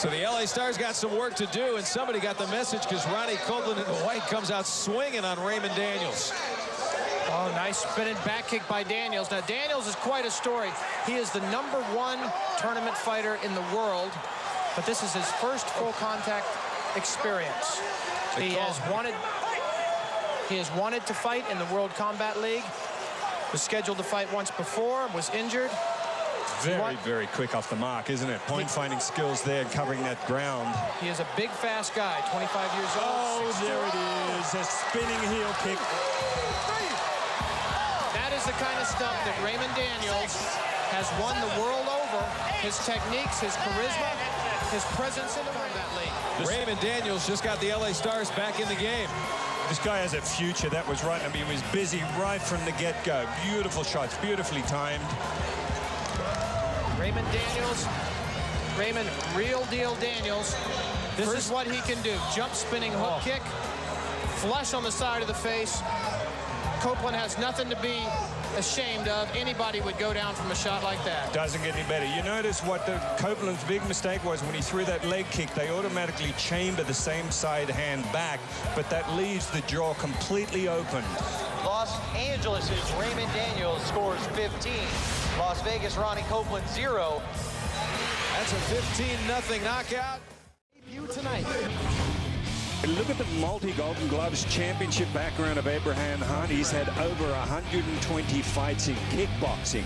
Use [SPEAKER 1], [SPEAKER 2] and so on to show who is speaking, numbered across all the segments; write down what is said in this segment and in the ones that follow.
[SPEAKER 1] So the LA Stars got some work to do, and somebody got the message because Ronnie Copeland in the white comes out swinging on Raymond Daniels.
[SPEAKER 2] Oh, nice spinning back kick by Daniels. Now, Daniels is quite a story. He is the #1 tournament fighter in the world, but this is his first full contact experience. He has wanted to fight in the World Combat League. Was scheduled to fight once before, was injured.
[SPEAKER 3] Very quick off the mark, isn't it? Point finding skills there, covering that ground.
[SPEAKER 2] He is a big, fast guy, 25 years old.
[SPEAKER 3] Oh, there it is, a spinning heel kick.
[SPEAKER 2] That is the kind of stuff that Raymond Daniels has won the world over. His techniques, his charisma, his presence in the combat league.
[SPEAKER 1] Raymond Daniels just got the LA Stars back in the game.
[SPEAKER 3] This guy has a future. That was right. I mean, he was busy right from the get-go. Beautiful shots, beautifully timed.
[SPEAKER 2] Raymond Daniels, Raymond, real deal Daniels. This is what he can do. Jump spinning hook kick, flush on the side of the face. Copeland has nothing to be ashamed of. Anybody would go down from a shot like that.
[SPEAKER 3] Doesn't get any better. You notice what Copeland's big mistake was when he threw that leg kick. They automatically chamber the same side hand back, but that leaves the jaw completely open.
[SPEAKER 4] Los Angeles' Raymond Daniels scores 15. Las Vegas, Ronnie Copeland, 0.
[SPEAKER 1] That's a 15-0 knockout.
[SPEAKER 2] Debut tonight.
[SPEAKER 5] Look at the multi-Golden Gloves championship background of Abraham Hunt. He's had over 120 fights in kickboxing.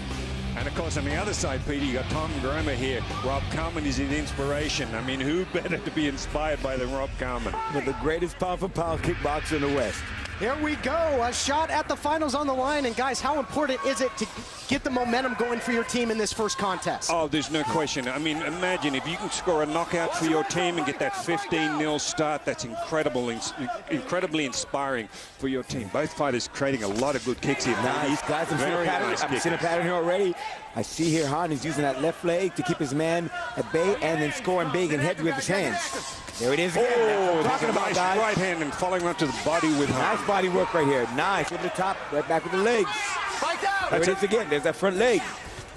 [SPEAKER 5] And of course, on the other side, Peter, you got Tom Gromer here. Rob Carmen is an inspiration. I mean, who better to be inspired by than Rob Carmen?
[SPEAKER 6] But the greatest pound-for-pound kickboxer in the West.
[SPEAKER 7] Here we go, a shot at the finals on the line. And guys, how important is it to get the momentum going for your team in this first contest?
[SPEAKER 5] Oh, there's no question. I mean, imagine if you can score a knockout for your team and get that 15-0 start. That's incredibly inspiring for your team. Both fighters creating a lot of good kicks here.
[SPEAKER 6] Nice, guys. I've seen a pattern here already. I see here Han is using that left leg to keep his man at bay and then scoring big and heavy with his hands. There it is again.
[SPEAKER 5] Oh,
[SPEAKER 6] talking about,
[SPEAKER 5] nice
[SPEAKER 6] guys.
[SPEAKER 5] right hand and following up to the body with Han.
[SPEAKER 6] Nice body work right here. Nice. Over the top, right back with the legs. There it is again. There's that front leg.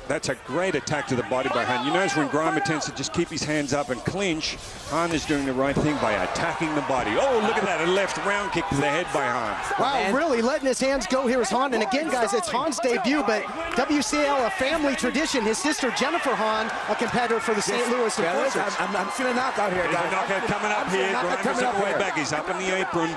[SPEAKER 5] That's a great attack to the body by Han. You notice when Grimer tends to just keep his hands up and clinch, Han is doing the right thing by attacking the body. Oh, look at that, a left round kick to the head by Han.
[SPEAKER 7] Wow, really letting his hands go here is Han. And again, guys, it's Han's debut, but WCL, a family tradition. His sister, Jennifer Han, a competitor for the St. Louis Enforcers.
[SPEAKER 6] I'm seeing a knockout here, guys.
[SPEAKER 5] There's a knockout coming up here. Grimer's up way back. He's up in the apron.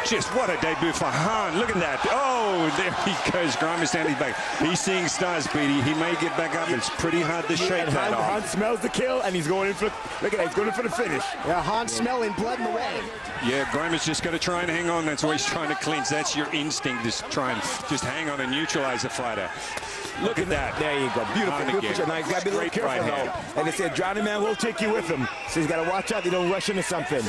[SPEAKER 5] Just what a debut for Han. Look at that. Oh, there he goes. Grimer standing back. He's seeing stars, Petey. He may get back up. It's pretty hard to shake that off.
[SPEAKER 6] Han smells the kill, and he's going in for, look at that, he's going in for the finish.
[SPEAKER 7] Yeah, Han smelling blood in the way.
[SPEAKER 5] Yeah, Grimer's just got to try and hang on. That's why he's trying to clinch. That's your instinct, is try and just hang on and neutralize the fighter. Look at that.
[SPEAKER 6] There you go. Beautiful. Beautiful. Now, he's got to be a little careful, though. And they said, drowning man will take you with him. So he's got to watch out. They don't rush into something.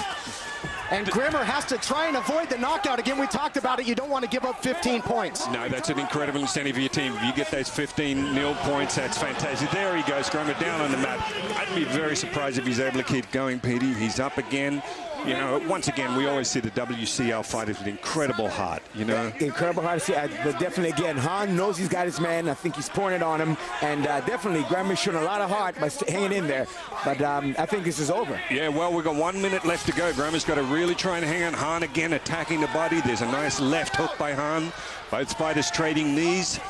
[SPEAKER 7] And Grimmer has to try and avoid the knockout. Again, we talked about it. You don't want to give up 15 points.
[SPEAKER 5] No, that's an incredible incentive for your team. If you get those 15-0 points, that's fantastic. There he goes, Grimmer down on the mat. I'd be very surprised if he's able to keep going, Petey. He's up again. You know, once again, we always see the WCL fighters with incredible heart, you know.
[SPEAKER 6] Incredible heart to see. But definitely, again, Han knows he's got his man. I think he's pouring it on him. And definitely, Grimmer's showing a lot of heart by hanging in there. But I think this is over.
[SPEAKER 5] Yeah, well, we've got 1 minute left to go. Grimmer's got to really try and hang on. Han again attacking the body. There's a nice left hook by Han. Both fighters trading knees.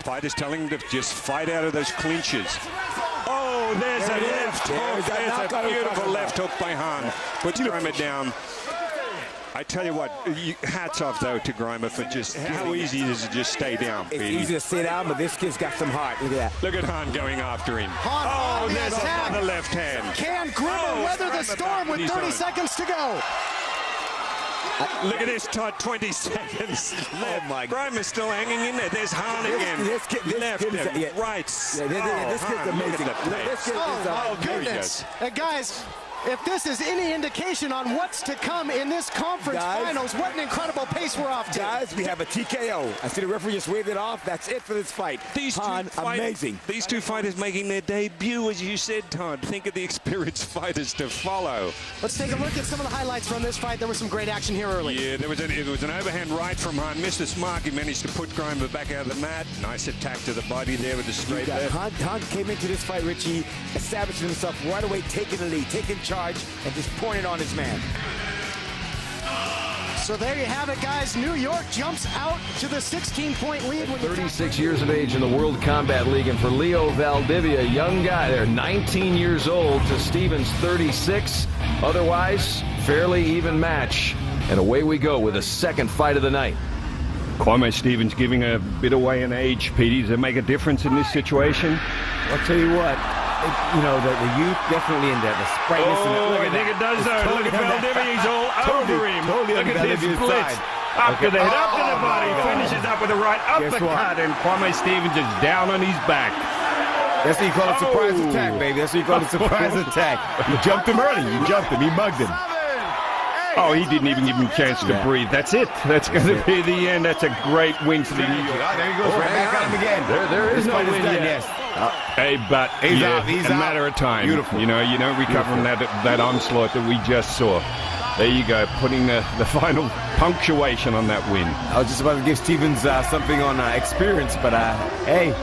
[SPEAKER 5] Fighters telling him to just fight out of those clinches. Oh, there's a left hook. There's a beautiful left hook by Han. Puts Grimer down. I tell you what, hats off, though, to Grimer for just how easy it is to just stay down,
[SPEAKER 6] It's easy to stay down, but this kid's got some heart. Look at that.
[SPEAKER 5] Look at Han going after him.
[SPEAKER 7] Han,
[SPEAKER 5] oh, there's another left hand.
[SPEAKER 7] Can Grimmer weather the storm with 30 seconds to go?
[SPEAKER 5] Look at this, Todd, 20 seconds left.
[SPEAKER 6] Oh, my God.
[SPEAKER 5] Grimer's still hanging in there. There's Han again.
[SPEAKER 6] This kid,
[SPEAKER 5] left and right.
[SPEAKER 6] This kid's amazing.
[SPEAKER 7] Oh, my goodness. Guys, If this is any indication on what's to come in this conference finals, what an incredible pace we're off to.
[SPEAKER 6] Guys, we have a TKO. I see the referee just waved it off. That's it for this fight. Amazing.
[SPEAKER 5] These two fighters making their debut, as you said, Todd. Think of the experienced fighters to follow.
[SPEAKER 7] Let's take a look at some of the highlights from this fight. There was some great action here early.
[SPEAKER 5] Yeah, it was an overhand right from Hahn. Missed the mark. He managed to put Grimer back out of the mat. Nice attack to the body there with the straight left.
[SPEAKER 6] Hahn came into this fight, Richie, establishing himself right away, taking the lead, taking charge, and just pouring it on his man.
[SPEAKER 7] So there you have it, guys. New York jumps out to the 16-point lead.
[SPEAKER 8] 36 years of age in the World Combat League, and for Leo Valdivia, a young guy there, 19 years old to Stevens, 36. Otherwise, fairly even match. And away we go with the second fight of the night.
[SPEAKER 5] Kwame Stevens giving a bit away in age, Petey. Does it make a difference in this situation?
[SPEAKER 6] I'll tell you what. You know, the youth definitely in there, the sprightness.
[SPEAKER 5] I think it does, though. Look at Valdivia, he's all over him. Look at this blitz. Up to the head, up to the body, finishes up with a right uppercut, and Kwame Stevens is down on his back.
[SPEAKER 6] That's what you call a surprise attack, baby. That's what you call a surprise attack. You jumped him early. You jumped him. He mugged him.
[SPEAKER 5] Oh, he didn't even give him a chance to breathe. That's it. That's going to be the end. That's a great win for the New York.
[SPEAKER 6] There he goes. Right back on him again.
[SPEAKER 8] There is no win yet.
[SPEAKER 6] Yes.
[SPEAKER 5] Hey, but
[SPEAKER 6] He's
[SPEAKER 5] yeah,
[SPEAKER 6] out. He's
[SPEAKER 5] a
[SPEAKER 6] out.
[SPEAKER 5] matter of time.
[SPEAKER 6] Beautiful.
[SPEAKER 5] You know, you don't recover from that onslaught that we just saw. There you go, putting the final punctuation on that win.
[SPEAKER 6] I was just about to give Stevens something on experience, but hey,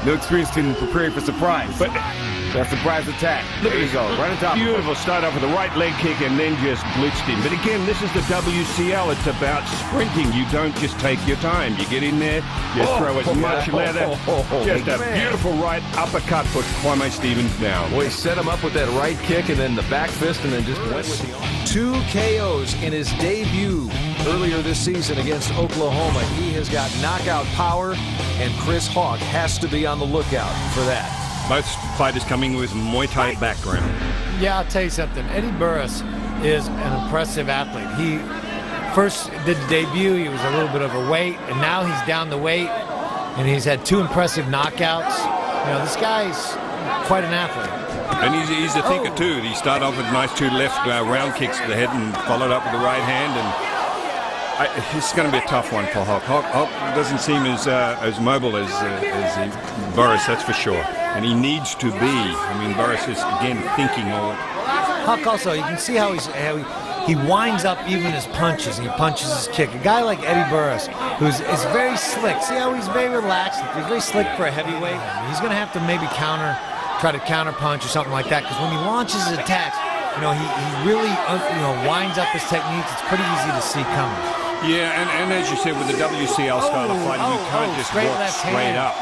[SPEAKER 6] no experience can prepare you for surprise.
[SPEAKER 5] But
[SPEAKER 6] that surprise attack. There you go, right on top.
[SPEAKER 5] Beautiful. Start off with a right leg kick and then just blitzed him. But again, this is the WCL. It's about sprinting. You don't just take your time. You get in there, you throw as much leather. Just a beautiful right uppercut puts Kwame Stevens down.
[SPEAKER 8] Boy, he set him up with that right kick and then the back fist and then just went with the arm. 2 KOs in his debut earlier this season against Oklahoma. He has got knockout power, and Chris Hawk has to be on the lookout for that.
[SPEAKER 5] Both fighters coming with Muay Thai background.
[SPEAKER 9] Yeah, I'll tell you something. Eddie Burris is an impressive athlete. He first did the debut, he was a little bit overweight, and now he's down the weight, and he's had 2 impressive knockouts. You know, this guy's quite an athlete.
[SPEAKER 5] And he's a thinker, too. He started off with nice 2 left round kicks to the head and followed up with the right hand. And it's going to be a tough one for Hawk. Hawk doesn't seem as mobile as Burris, that's for sure. And he needs to be. I mean, Burris is, again, thinking all.
[SPEAKER 9] Hawk also, you can see how he winds up even his punches, and he punches his kick. A guy like Eddie Burris, who's is very slick. See how he's very relaxed? He's very slick for a heavyweight. He's going to have to maybe try to counter punch or something like that, because when he launches his attacks, you know, he really winds up his techniques. It's pretty easy to see coming.
[SPEAKER 5] Yeah, and as you said, with the WCL style of fighting, you can't just walk straight up.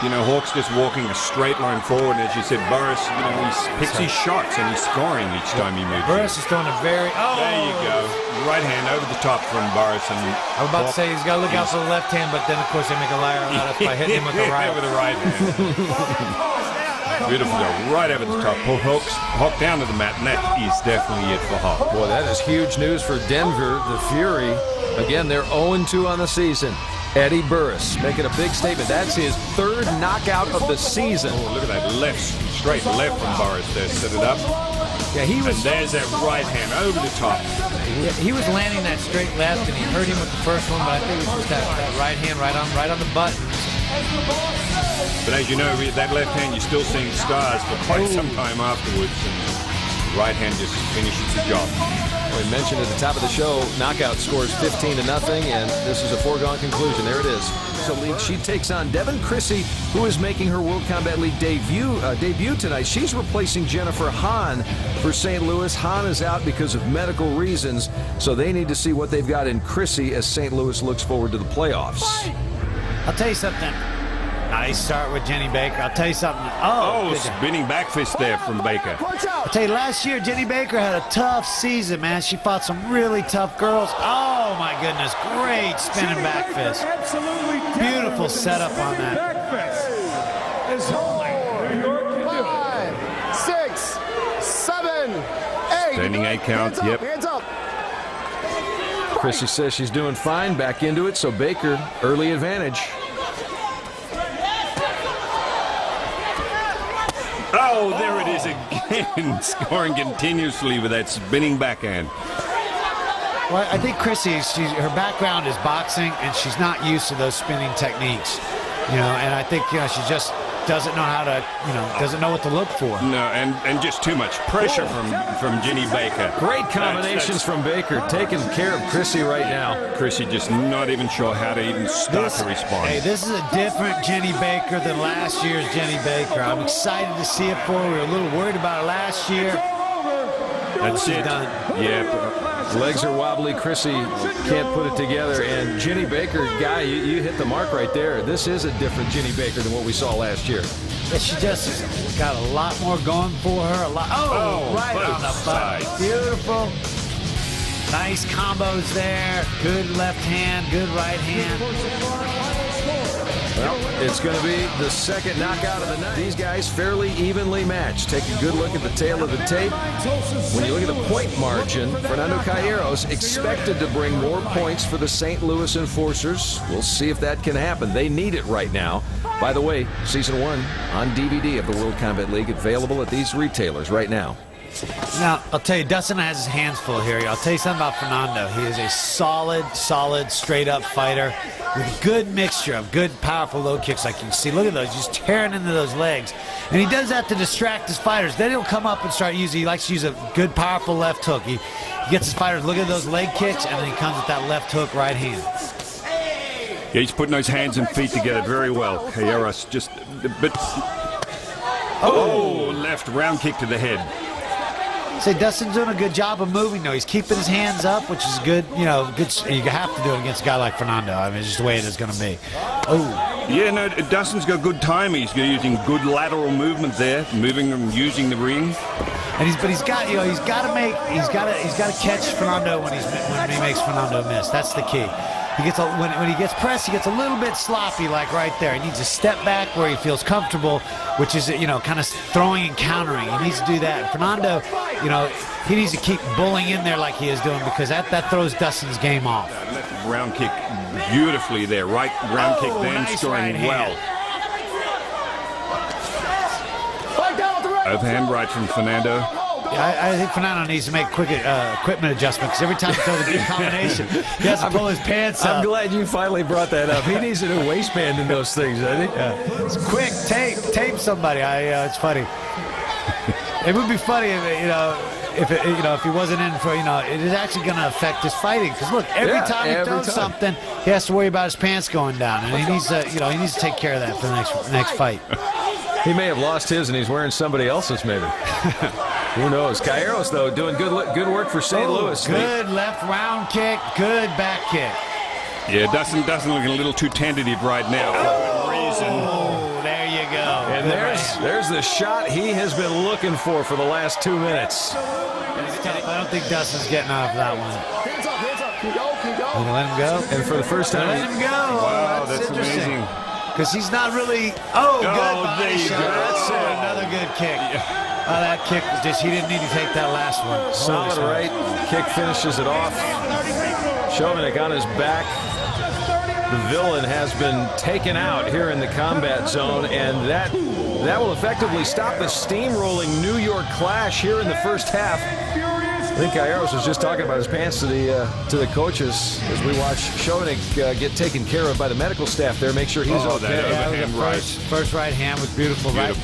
[SPEAKER 5] You know, Hawk's just walking a straight line forward. As you said, Burris, you know, he picks his shots and he's scoring each time he moves.
[SPEAKER 9] Burris is throwing a very...
[SPEAKER 5] There you go. Right hand over the top from Burris. And
[SPEAKER 9] I was about to say he's got to look out for the left hand, but then, of course, they make a liar out of us by hitting him with the right.
[SPEAKER 5] With the right hand. Beautiful go. Right over the top. Pull Hawk down to the mat, and that is definitely it for Hawk.
[SPEAKER 8] Boy, that is huge news for Denver. The Fury, again, they're 0-2 on the season. Eddie Burris making a big statement. That's his 3rd knockout of the season.
[SPEAKER 5] Oh, look at that straight left from Burris there. Set it up.
[SPEAKER 9] Yeah, he was.
[SPEAKER 5] And there's that right hand over the top.
[SPEAKER 9] Yeah, he was landing that straight left, and he hurt him with the first one, but I think it was just that right hand right on the buttons.
[SPEAKER 5] But as you know, that left hand, you're still seeing scars for quite some time afterwards. And the right hand just finishes the job.
[SPEAKER 8] We mentioned at the top of the show, knockout scores 15-0, and this is a foregone conclusion. There it is. So she takes on Devin Chrissy, who is making her World Combat League debut tonight. She's replacing Jennifer Hahn for St. Louis. Hahn is out because of medical reasons, so they need to see what they've got in Chrissy as St. Louis looks forward to the playoffs.
[SPEAKER 9] I'll tell you something. Nice start with Jenny Baker. I'll tell you something.
[SPEAKER 5] Oh, spinning back fist there from Baker.
[SPEAKER 9] I'll tell you, last year, Jenny Baker had a tough season, man. She fought some really tough girls. Oh, my goodness. Great spinning back fist. Beautiful setup on that.
[SPEAKER 7] 5, 6, 7, 8.
[SPEAKER 5] Standing 8 count, yep.
[SPEAKER 7] Hands up.
[SPEAKER 8] Chrissy says she's doing fine. Back into it, so Baker, early advantage.
[SPEAKER 5] Oh, there it is again, scoring continuously with that spinning backhand.
[SPEAKER 9] Well, I think Chrissy, her background is boxing, and she's not used to those spinning techniques. You know, and I think, you know, she just doesn't know how to, you know, doesn't know what to look for.
[SPEAKER 5] No, and just too much pressure from Ginny Baker.
[SPEAKER 8] Great combinations from Baker, taking care of Chrissy right now.
[SPEAKER 5] Chrissy just not even sure how to even start to respond.
[SPEAKER 9] Hey, this is a different Jenny Baker than last year's Jenny Baker. I'm excited to see it for her. We were a little worried about her last year.
[SPEAKER 5] That's it.
[SPEAKER 9] Done.
[SPEAKER 5] Yeah.
[SPEAKER 8] Legs are wobbly. Chrissy can't put it together. And Ginny Baker, Guy, you hit the mark right there. This is a different Ginny Baker than what we saw last year.
[SPEAKER 9] Yeah, she just got a lot more going for her. A lot. Oh, right on the butt. Beautiful. Nice combos there. Good left hand, good right hand.
[SPEAKER 8] Well, it's going to be the second knockout of the night. These guys fairly evenly matched. Take a good look at the tail of the tape. When you look at the point margin, Fernando Calleros expected to bring more points for the St. Louis Enforcers. We'll see if that can happen. They need it right now. By the way, Season 1 on DVD of the World Combat League available at these retailers right now.
[SPEAKER 9] Now, I'll tell you, Dustin has his hands full here. I'll tell you something about Fernando. He is a solid, straight-up fighter with a good mixture of good, powerful low kicks like you can see. Look at those, just tearing into those legs. And he does that to distract his fighters. Then he'll come up and start using, he likes to use a good, powerful left hook. He gets his fighters, look at those leg kicks, and then he comes with that left hook right hand.
[SPEAKER 5] Yeah, he's putting those hands and feet together very well. Calleros just a bit... Oh, left round kick to the head.
[SPEAKER 9] Say Dustin's doing a good job of moving, though. He's keeping his hands up, which is good. You know, good. You have to do it against a guy like Fernando. I mean, it's just the way it is going to be. Oh.
[SPEAKER 5] Yeah, no, Dustin's got good time. He's using good lateral movement there, moving and using the ring.
[SPEAKER 9] And he's got to catch Fernando when he makes Fernando miss. That's the key. He gets when he gets pressed, he gets a little bit sloppy, like right there. He needs to step back where he feels comfortable, which is, you know, kind of throwing and countering. He needs to do that. And Fernando, you know, he needs to keep bullying in there like he is doing, because that throws Dustin's game off.
[SPEAKER 5] Left round kick beautifully there. Right round kick then, nice scoring well. Overhand right from Fernando.
[SPEAKER 9] I think Fernando needs to make quick equipment adjustment, because every time he throws a good combination, he has to pull his pants up.
[SPEAKER 8] I'm glad you finally brought that up. He needs a new waistband in those things, doesn't he?
[SPEAKER 9] Yeah. It's quick, tape somebody. It's funny. It would be funny if he wasn't in for, it is actually going to affect his fighting. Because look, every time he throws something, he has to worry about his pants going down, and he needs to take care of that for the next fight.
[SPEAKER 8] He may have lost his, and he's wearing somebody else's, maybe. Who knows? Calleros, though, doing good work for St. Louis.
[SPEAKER 9] Good left round kick, good back kick.
[SPEAKER 5] Yeah, Dustin looking a little too tentative right now. For good reason.
[SPEAKER 9] Oh, there you go.
[SPEAKER 8] And there's the shot he has been looking for the last 2 minutes.
[SPEAKER 9] I don't think Dustin's getting off that one.
[SPEAKER 10] Hands up, hands up. Can you go?
[SPEAKER 9] Let him go.
[SPEAKER 8] And for the first time,
[SPEAKER 9] let him go.
[SPEAKER 5] Wow, that's
[SPEAKER 9] interesting.
[SPEAKER 5] amazing.
[SPEAKER 9] Because he's not really. Oh, good body shot.
[SPEAKER 5] That's
[SPEAKER 9] another good kick.
[SPEAKER 5] Yeah.
[SPEAKER 9] That kick was just, he didn't need to take that last one.
[SPEAKER 8] Solid right. Kick finishes it off. Chovanec on his back. The villain has been taken out here in the combat zone, and that will effectively stop the steamrolling New York clash here in the first half. I think Calleros was just talking about his pants to the coaches as we watch Chovanec get taken care of by the medical staff there. Make sure he's okay.
[SPEAKER 5] That
[SPEAKER 9] first right hand was beautiful. Right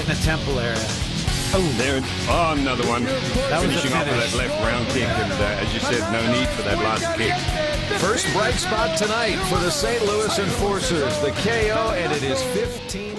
[SPEAKER 9] in the temple area.
[SPEAKER 5] Another one. Finishing off with that left round kick, and as you said, no need for that last kick.
[SPEAKER 8] First bright spot tonight for the St. Louis Enforcers, the KO, and it is 15.